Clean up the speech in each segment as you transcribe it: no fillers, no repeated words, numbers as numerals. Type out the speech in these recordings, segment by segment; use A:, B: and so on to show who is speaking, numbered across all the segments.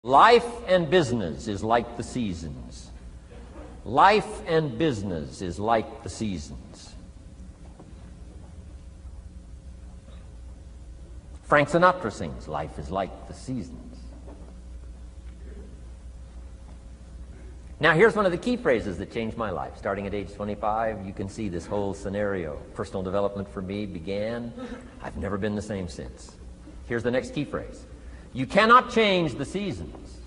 A: Life and business is like the seasons. Life and business is like the seasons. Frank Sinatra sings, life is like the seasons. Now here's one of the key phrases that changed my life. Starting at age 25, you can see this whole scenario. Personal development for me began. I've never been the same since. Here's the next key phrase. You cannot change the seasons,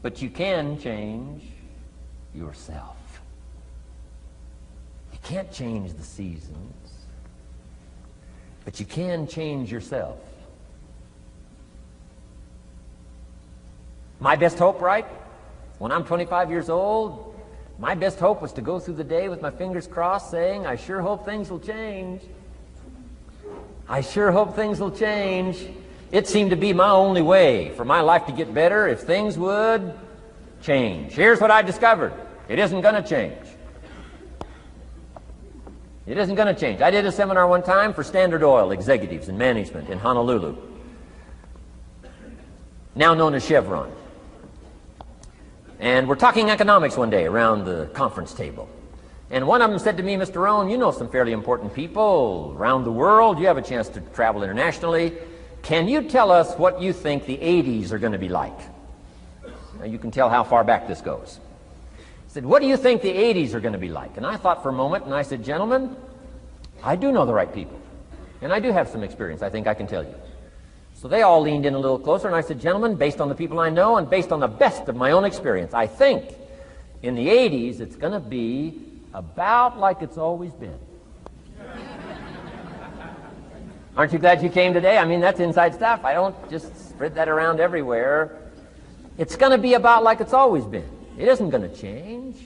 A: but you can change yourself. You can't change the seasons, but you can change yourself. My best hope, right? When I'm 25 years old, my best hope was to go through the day with my fingers crossed saying, I sure hope things will change. I sure hope things will change. It seemed to be my only way for my life to get better if things would change. Here's what I discovered. It isn't going to change. It isn't going to change. I did a seminar one time for Standard Oil executives and management in Honolulu, now known as Chevron. And we're talking economics one day around the conference table. And one of them said to me, Mr. Rohn, you know some fairly important people around the world. You have a chance to travel internationally. Can you tell us what you think the 80s are going to be like? Now you can tell how far back this goes. He said, what do you think the 80s are going to be like? And I thought for a moment, and I said, gentlemen, I do know the right people. And I do have some experience, I think I can tell you. So they all leaned in a little closer, and I said, gentlemen, based on the people I know and based on the best of my own experience, I think in the 80s it's going to be about like it's always been. Aren't you glad you came today? I mean, that's inside stuff. I don't just spread that around everywhere. It's going to be about like it's always been. It isn't going to change.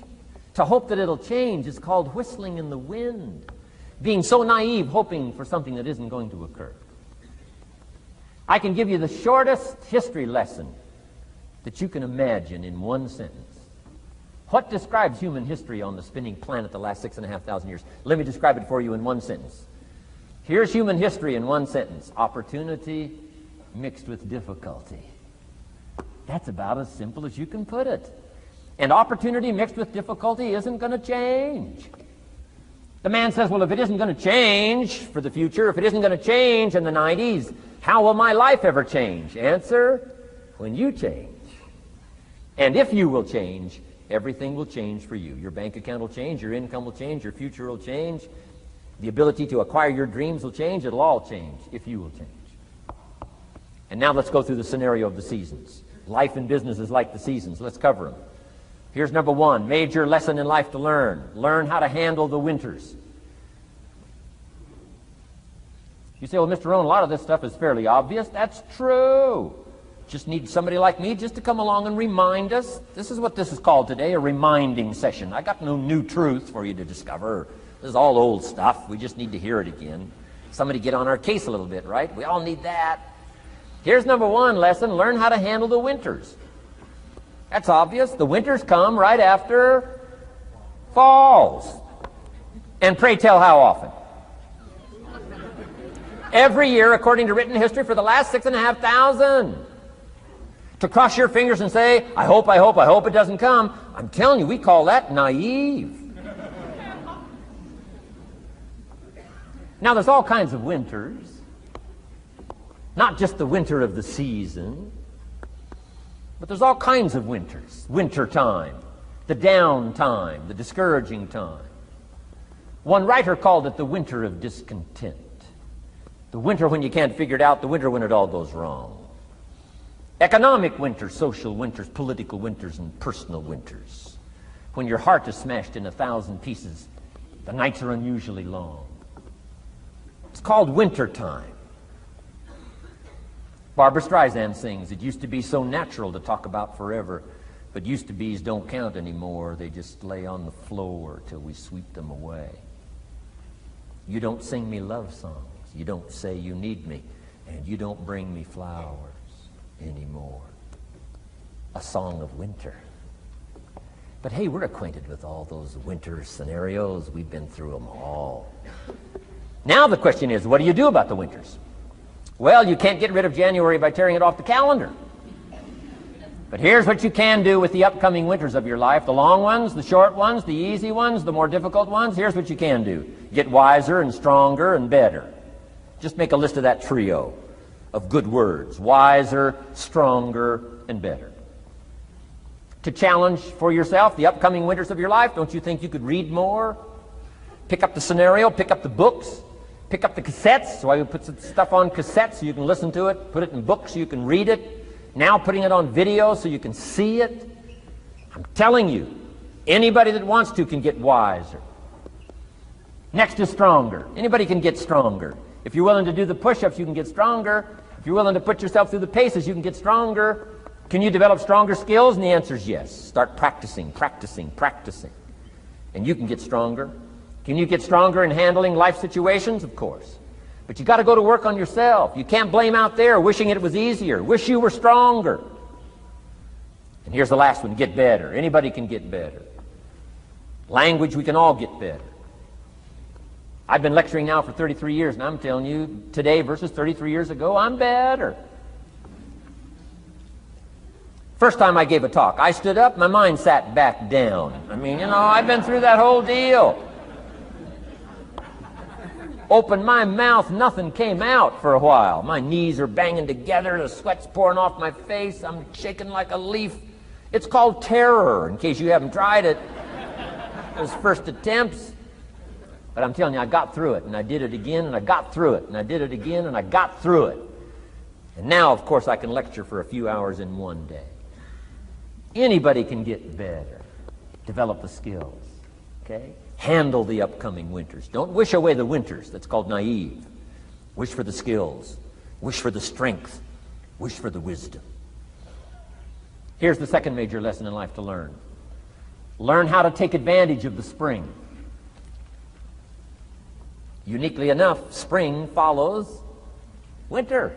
A: To hope that it'll change is called whistling in the wind, being so naive, hoping for something that isn't going to occur. I can give you the shortest history lesson that you can imagine in one sentence. What describes human history on the spinning planet the last 6,500 years? Let me describe it for you in one sentence. Here's human history in one sentence. Opportunity mixed with difficulty. That's about as simple as you can put it. And opportunity mixed with difficulty isn't going to change. The man says, well, if it isn't going to change for the future, if it isn't going to change in the 90s, how will my life ever change? Answer, when you change. And if you will change, everything will change for you. Your bank account will change, your income will change, your future will change, the ability to acquire your dreams will change. It'll all change if you will change. And now let's go through the scenario of the seasons. Life and business is like the seasons. Let's cover them. Here's number one, major lesson in life to learn. Learn how to handle the winters. You say, well, Mr. Rohn, a lot of this stuff is fairly obvious. That's true. Just need somebody like me just to come along and remind us. This is what this is called today, a reminding session. I got no new truth for you to discover. This is all old stuff. We just need to hear it again. Somebody get on our case a little bit, right? We all need that. Here's number one lesson, learn how to handle the winters. That's obvious. The winters come right after falls. And pray tell how often? Every year, according to written history, for the last 6,500. To cross your fingers and say, I hope it doesn't come. I'm telling you, we call that naive. Now, there's all kinds of winters. Not just the winter of the season, but there's all kinds of winters. Winter time, the down time, the discouraging time. One writer called it the winter of discontent. The winter when you can't figure it out, the winter when it all goes wrong. Economic winters, social winters, political winters, and personal winters. When your heart is smashed in 1,000 pieces, the nights are unusually long. It's called winter time. Barbra Streisand sings, it used to be so natural to talk about forever, but used to be's don't count anymore. They just lay on the floor till we sweep them away. You don't sing me love songs. You don't say you need me, and you don't bring me flowers anymore. A song of winter. But hey, we're acquainted with all those winter scenarios. We've been through them all. Now the question is, what do you do about the winters? Well, you can't get rid of January by tearing it off the calendar. But here's what you can do with the upcoming winters of your life. The long ones, the short ones, the easy ones, the more difficult ones. Here's what you can do. Get wiser and stronger and better. Just make a list of that trio of good words. Wiser, stronger, and better. To challenge for yourself the upcoming winters of your life, don't you think you could read more? Pick up the scenario, pick up the books, pick up the cassettes. So I would put some stuff on cassettes so you can listen to it, put it in books so you can read it. Now putting it on video so you can see it. I'm telling you, anybody that wants to can get wiser. Next is stronger. Anybody can get stronger. If you're willing to do the push-ups, you can get stronger. If you're willing to put yourself through the paces, you can get stronger. Can you develop stronger skills? And the answer is yes. Start practicing, practicing, practicing. And you can get stronger. Can you get stronger in handling life situations? Of course. But you got to go to work on yourself. You can't blame out there wishing it was easier. Wish you were stronger. And here's the last one, get better. Anybody can get better. Language, we can all get better. I've been lecturing now for 33 years, and I'm telling you, today versus 33 years ago, I'm better. First time I gave a talk, I stood up, my mind sat back down. I mean, you know, I've been through that whole deal. Opened my mouth, nothing came out for a while. My knees are banging together, the sweat's pouring off my face, I'm shaking like a leaf. It's called terror, in case you haven't tried it. Those first attempts. But I'm telling you, I got through it, and I did it again, and I got through it, and I did it again, and I got through it. And now, of course, I can lecture for a few hours in one day. Anybody can get better. Develop the skills, okay? Handle the upcoming winters. Don't wish away the winters. That's called naive. Wish for the skills. Wish for the strength. Wish for the wisdom. Here's the second major lesson in life to learn. Learn how to take advantage of the spring. Uniquely enough, spring follows winter.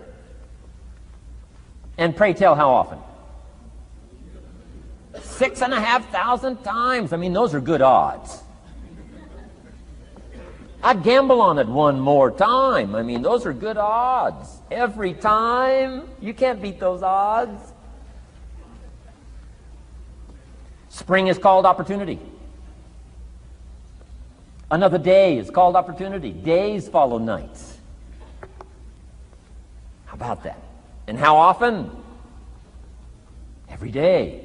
A: And pray tell, how often? 6,500 times. I mean, those are good odds. I'd gamble on it one more time. I mean, those are good odds. Every time. You can't beat those odds. Spring is called opportunity. Another day is called opportunity. Days follow nights. How about that? And how often? Every day.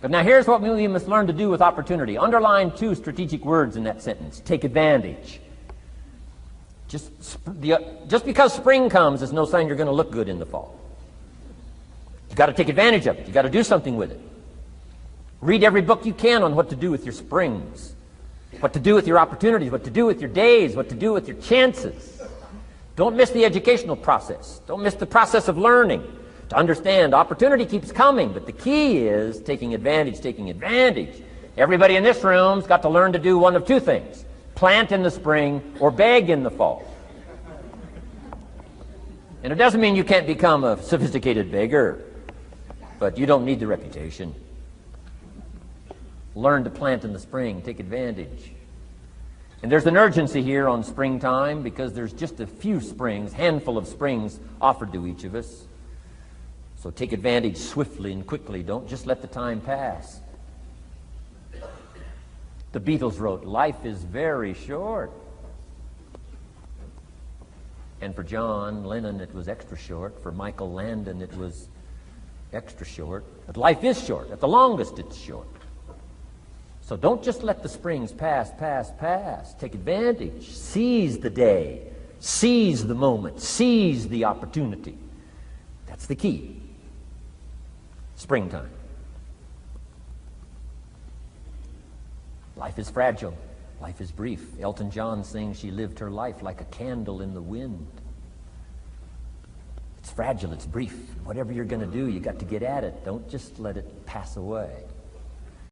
A: But now here's what we must learn to do with opportunity. Underline two strategic words in that sentence. Take advantage. Just because spring comes is no sign you're going to look good in the fall. You've got to take advantage of it. You've got to do something with it. Read every book you can on what to do with your springs, what to do with your opportunities, what to do with your days, what to do with your chances. Don't miss the educational process. Don't miss the process of learning. To understand, opportunity keeps coming, but the key is taking advantage, taking advantage. Everybody in this room's got to learn to do one of two things. Plant in the spring or beg in the fall. And it doesn't mean you can't become a sophisticated beggar, but you don't need the reputation. Learn to plant in the spring, take advantage. And there's an urgency here on springtime because there's just a few springs, handful of springs offered to each of us. So take advantage swiftly and quickly. Don't just let the time pass. The Beatles wrote, "Life is very short." And for John Lennon, it was extra short. For Michael Landon, it was extra short. But life is short. At the longest, it's short. So don't just let the springs pass. Take advantage. Seize the day. Seize the moment. Seize the opportunity. That's the key. Springtime. Life is fragile. Life is brief. Elton John sings, "She lived her life like a candle in the wind." It's fragile. It's brief. Whatever you're going to do, you got to get at it. Don't just let it pass away.